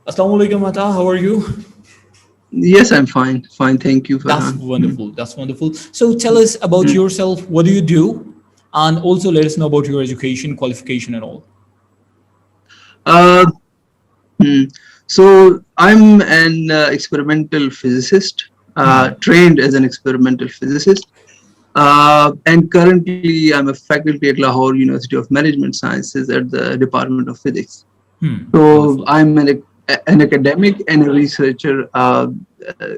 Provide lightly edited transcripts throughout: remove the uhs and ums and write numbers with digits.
Assalamu alaikum, Ata. How are you? Yes, I'm fine. Fine, thank you, That's Farhan. wonderful. That's wonderful. So tell us about yourself. What do you do? And also let us know about your education, qualification, and all. Uh, hmm. So I'm an experimental physicist, trained as an experimental physicist, and currently I'm a faculty at Lahore University of Management Sciences at the Department of Physics. So Wonderful. I'm an academic and a researcher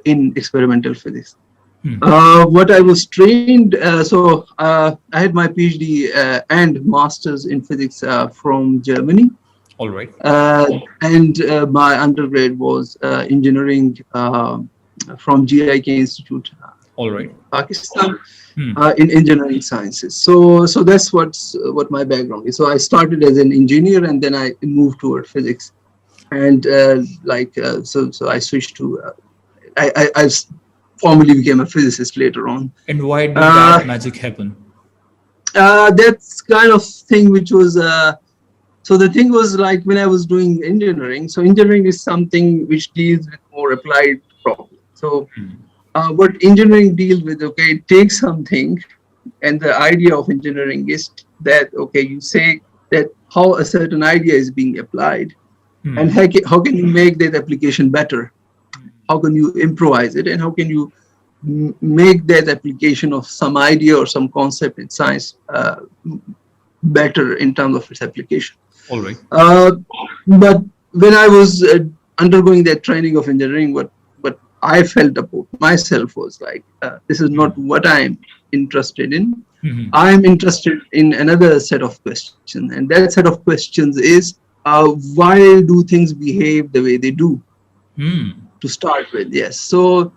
in experimental physics. What I was trained, I had my PhD and master's in physics from Germany, All right. and my undergrad was engineering from GIK Institute, All right. Pakistan, in engineering sciences. So that's what my background is. So I started as an engineer, and then I moved toward physics, and so I switched to. I formally became a physicist later on. And why did Uh, that magic happen? that's kind of thing which was so the thing was like when I was doing engineering. So engineering is something which deals with more applied problems. So what engineering deals with, okay, it takes something, and the idea of engineering is that, okay, you say that how a certain idea is being applied, and how can you make that application better? How can you improvise it, and how can you make that application of some idea or some concept in science better in terms of its application. All right. Uh, but when I was undergoing that training of engineering, what I felt about myself was like, this is not what I'm interested in. I'm interested in another set of questions, and that set of questions is why do things behave the way they do to start with? Yes. So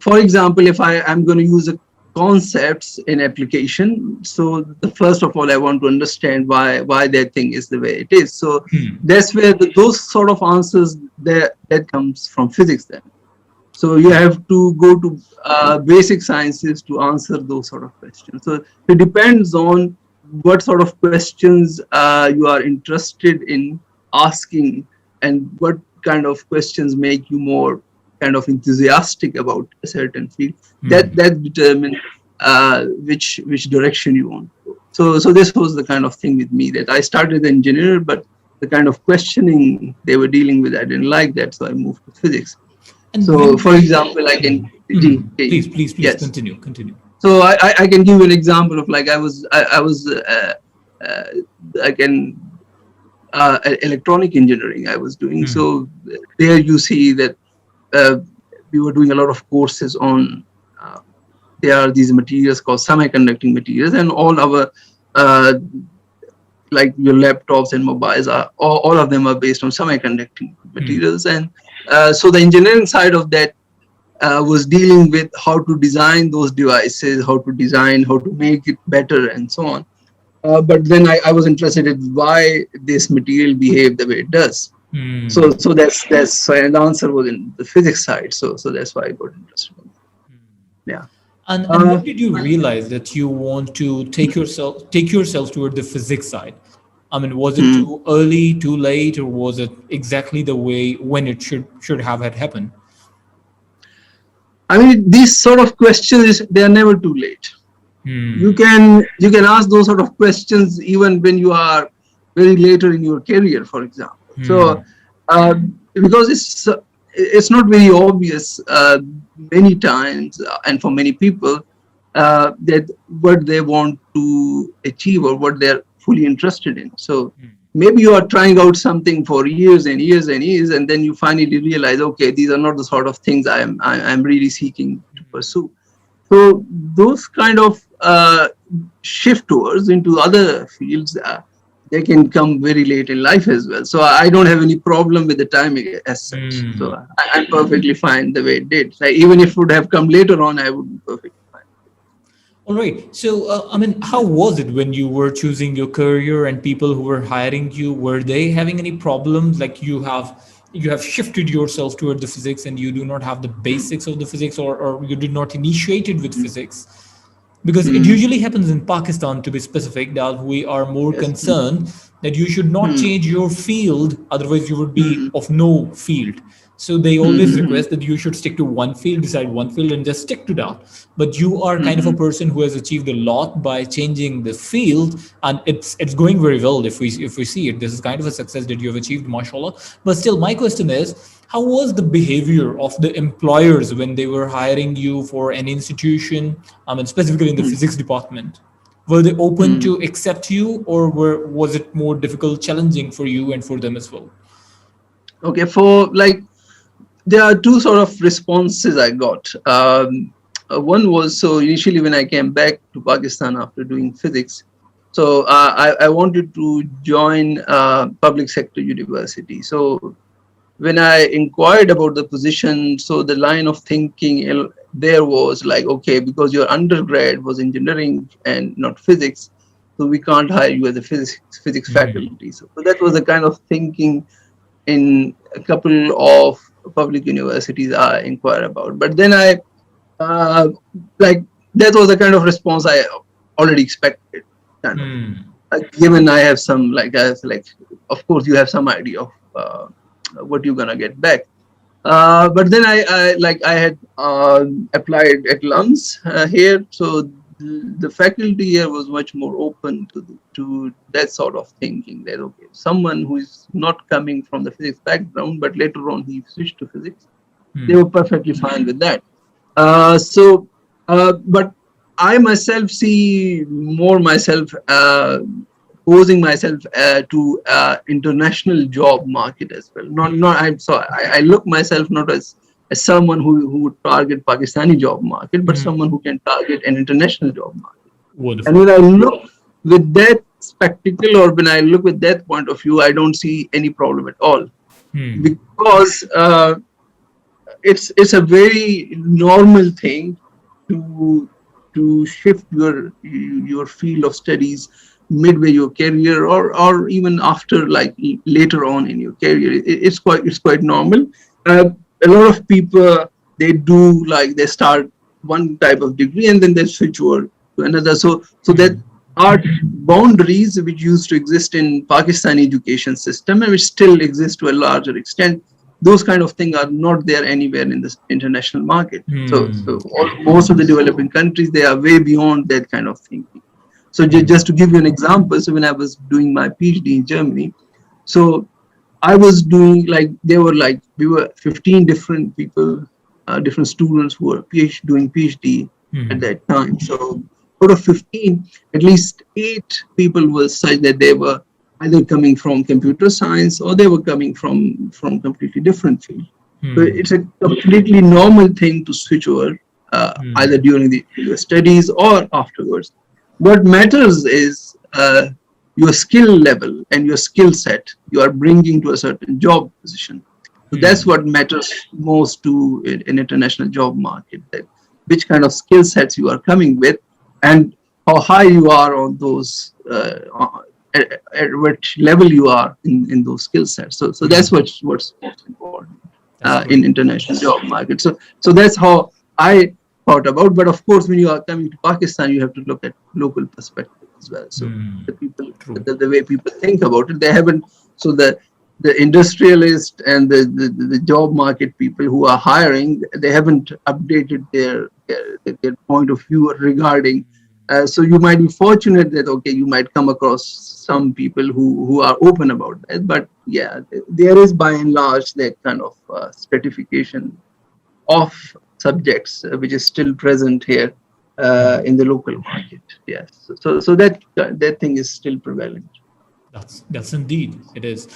for example, if I am going to use a concepts in application, so the first of all I want to understand why that thing is the way it is. So that's where those sort of answers that comes from physics then. So you have to go to basic sciences to answer those sort of questions. So it depends on what sort of questions you are interested in asking, and what kind of questions make you more kind of enthusiastic about a certain field. That determines which direction you want to go. So this was the kind of thing with me, that I started as an engineer, but the kind of questioning they were dealing with, I didn't like that, so I moved to physics. And So, when for example, I can, please yes. continue. So I can give you an example of like uh, I can electronic engineering I was doing. So there you see that uh, we were doing a lot of courses on. There are these materials called semiconducting materials, and all our uh, like your laptops and mobiles are all of them are based on semiconducting materials, and so the engineering side of that was dealing with how to design those devices, how to make it better, and so on. But then I was interested in why this material behave the way it does. So that's so the answer was in the physics side. So that's why I got interested in that. Yeah. And when did you realize that you want to take yourself toward the physics side? I mean, was it Mm. too early, too late, or was it exactly the way when it should have had happened? I mean, these sort of questions, they are never too late. You can ask those sort of questions even when you are very later in your career, for example. So because it's not very obvious many times, and for many people, that what they want to achieve or what they're fully interested in. So maybe you are trying out something for years and years and years, and then you finally realize, okay, these are not the sort of things I'm really seeking to pursue. So those kind of shift towards into other fields, they can come very late in life as well. So I don't have any problem with the timing as such. So I'm perfectly fine the way it did. Like, even if it would have come later on, I would be perfectly fine. All right. So, I mean, how was it when you were choosing your career and people who were hiring you, were they having any problems? Like you have shifted yourself toward the physics and you do not have the basics of the physics, or you did not initiate it with physics. Because it usually happens in Pakistan, to be specific, that we are more Yes. concerned that you should not change your field, otherwise you would be Mm. of no field. So they always Mm. request that you should stick to one field, decide one field, and just stick to that. But you are kind of a Mm. person who has achieved a lot by changing the field, and it's going very well. If we see it, this is kind of a success that you have achieved, mashallah. But still, my question is, how was the behavior of the employers when they were hiring you for an institution? I mean, specifically in the physics department. Were they open Mm. to accept you, or was it more difficult, challenging for you and for them as well? Okay, for like there are two sort of responses I got. One was, so initially when I came back to Pakistan after doing physics, so I wanted to join public sector university. So when I inquired about the position, so the line of thinking there was like, okay, because your undergrad was engineering and not physics, so we can't hire you as a physics faculty. So that was the kind of thinking in a couple of public universities I inquire about. But then I uh, like that was the kind of response I already expected. Kind of given I have some like of course you have some idea of what you're gonna get back. But then I had applied at LUMS here, so the faculty here was much more open to that sort of thinking. That okay, someone who is not coming from the physics background, but later on he switched to physics, they were perfectly fine with that. But I myself see more myself posing myself to international job market as well. Not I look myself not as someone who would target Pakistani job market, but someone who can target an international job market. And Wonderful. when I look with that spectacle, or when I look with that point of view, I don't see any problem at all, because it's a very normal thing to shift your field of studies midway your career, or even after, like later on in your career. It's quite normal. A lot of people, they do like they start one type of degree and then they switch over to another. So that are boundaries which used to exist in Pakistani education system and which still exist to a larger extent. Those kind of things are not there anywhere in this international market. Most of the developing countries, they are way beyond that kind of thinking. So just to give you an example, so when I was doing my PhD in Germany, so I was doing like we were 15 different people, different students who were doing PhD at that time. So out of 15, at least 8 people were such that they were either coming from computer science or they were coming from completely different field. So it's a completely normal thing to switch over either during your studies or afterwards. What matters is your skill level and your skill set you are bringing to a certain job position. So that's what matters most to an international job market, that which kind of skill sets you are coming with and how high you are on those, at which level you are in those skill sets. So that's what's most important in international job market. So that's how I thought about. But of course, when you are coming to Pakistan, you have to look at local perspective as well. So the people, the way people think about it, they haven't. So the industrialist and the job market people who are hiring, they haven't updated their point of view regarding. So you might be fortunate that okay, you might come across some people who are open about that. But yeah, there is by and large that kind of stratification of subjects which is still present here in the local market. Yes, so that thing is still prevalent. That's indeed it is.